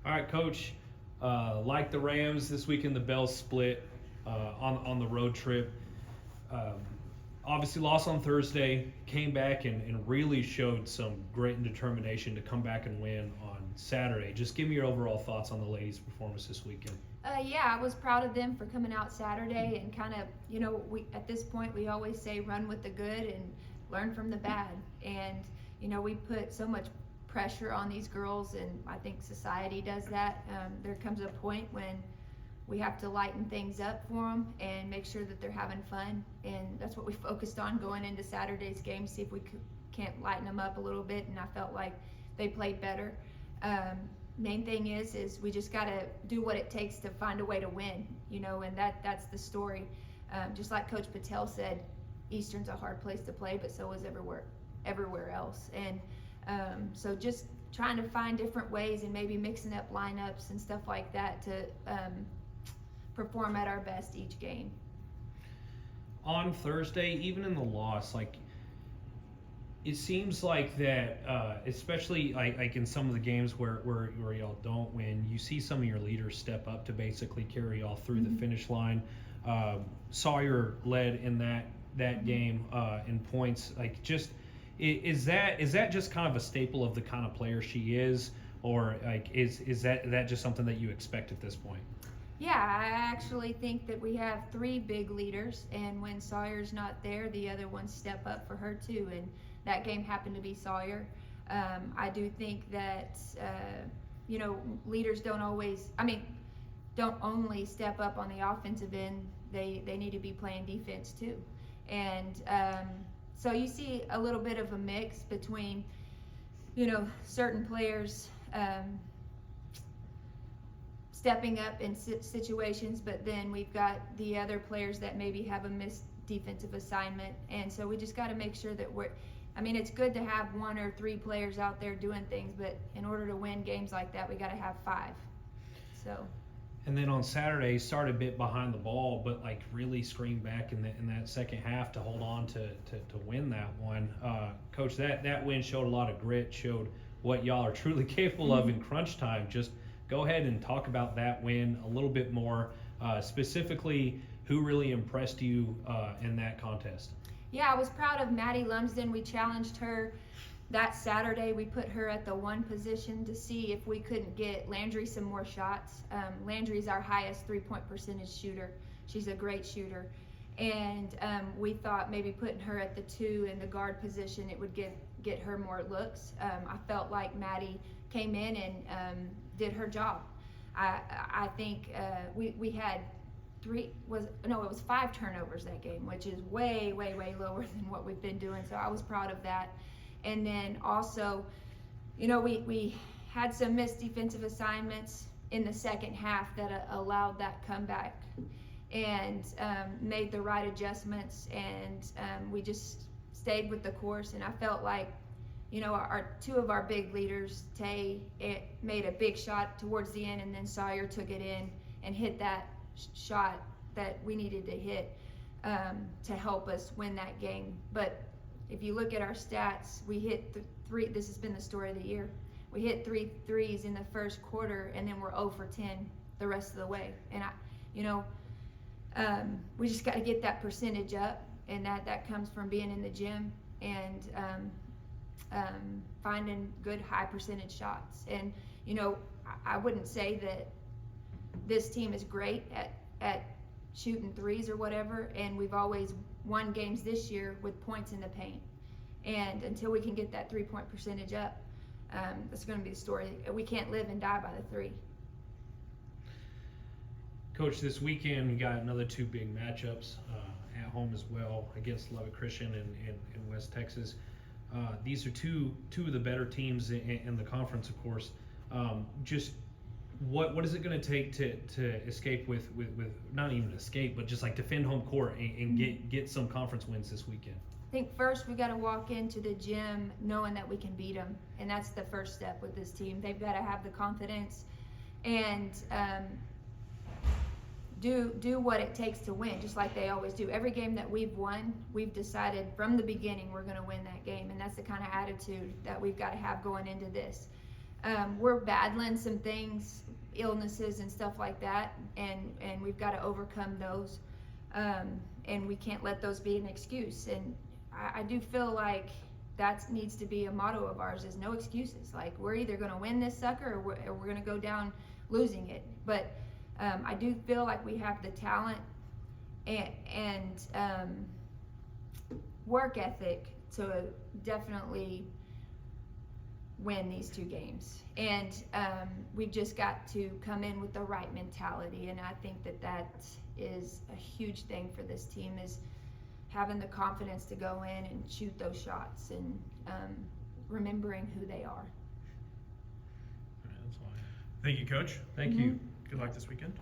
All right, Coach. Like the Rams this weekend, the Bells split on the road trip. Um, Obviously, lost on Thursday. Came back and really showed some great determination to come back and win on Saturday. Just give me your overall thoughts on the ladies' performance this weekend. Yeah, I was proud of them for coming out Saturday and kind of, we at this point we always say run with the good and learn from the bad. And we put so much pressure on these girls, and I think society does that. There comes a point when we have to lighten things up for them and make sure that they're having fun, and that's what we focused on going into Saturday's game. See if we can't lighten them up a little bit, and I felt like they played better. Main thing is we just got to do what it takes to find a way to win, and that's the story. Just like Coach Patel said, Eastern's a hard place to play, but so is everywhere else. And so just trying to find different ways and maybe mixing up lineups and stuff like that to perform at our best each game. On Thursday, even in the loss, it seems like that, especially like in some of the games where y'all don't win, you see some of your leaders step up to basically carry y'all through the finish line. Sawyer led in that game in points. Is that just kind of a staple of the kind of player she is, or is that just something that you expect at this point? Yeah, I actually think that we have three big leaders, and when Sawyer's not there, the other ones step up for her too, and that game happened to be Sawyer. I do think that, leaders don't only step up on the offensive end, they need to be playing defense too. And so you see a little bit of a mix between, certain players stepping up in situations, but then we've got the other players that maybe have a missed defensive assignment, and so we just got to make sure that it's good to have one or three players out there doing things, but in order to win games like that, we got to have five. So. And then on Saturday, started a bit behind the ball, but really screamed back in that second half to hold on to win that one. Coach, that win showed a lot of grit, showed what y'all are truly capable of in crunch time. Just go ahead and talk about that win a little bit more, specifically who really impressed you in that contest. Yeah, I was proud of Maddie Lumsden. We challenged her that Saturday. We put her at the one position to see if we couldn't get Landry some more shots. Landry's our highest three-point percentage shooter. She's a great shooter. And we thought maybe putting her at the two in the guard position, it would get her more looks. I felt like Maddie came in and did her job. I think we had it was 5 turnovers that game, which is way lower than what we've been doing. So I was proud of that. And then also, we had some missed defensive assignments in the second half that allowed that comeback, and made the right adjustments, and we just stayed with the course. And I felt like, our two of our big leaders, Tay made a big shot towards the end, and then Sawyer took it in and hit that shot that we needed to hit to help us win that game. But if you look at our stats, we hit three. This has been the story of the year. We hit 3 threes in the first quarter, and then we're 0 for 10 the rest of the way. And we just got to get that percentage up, and that comes from being in the gym and finding good high percentage shots. And I wouldn't say that this team is great at shooting threes or whatever, and we've always won games this year with points in the paint. And until we can get that 3-point percentage up, that's going to be the story. We can't live and die by the three. Coach, this weekend you got another 2 big matchups at home as well against Lubbock Christian and West Texas. These are two of the better teams in the conference, of course. Just what is it going to take to escape with not even escape, but just defend home court and get some conference wins this weekend? I think first we got to walk into the gym knowing that we can beat them, and that's the first step with this team. They've got to have the confidence and do what it takes to win, just like they always do. Every game that we've won, we've decided from the beginning we're going to win that game, and that's the kind of attitude that we've got to have going into this. we're battling some things, illnesses and stuff like that, and we've got to overcome those, and we can't let those be an excuse. And I do feel like that needs to be a motto of ours, is no excuses. Like, we're either going to win this sucker, or we're going to go down losing it. But I do feel like we have the talent and work ethic to definitely win these 2 games. And we've just got to come in with the right mentality, and I think that is a huge thing for this team, is having the confidence to go in and shoot those shots, and remembering who they are. Thank you, Coach. Thank you. Good luck this weekend.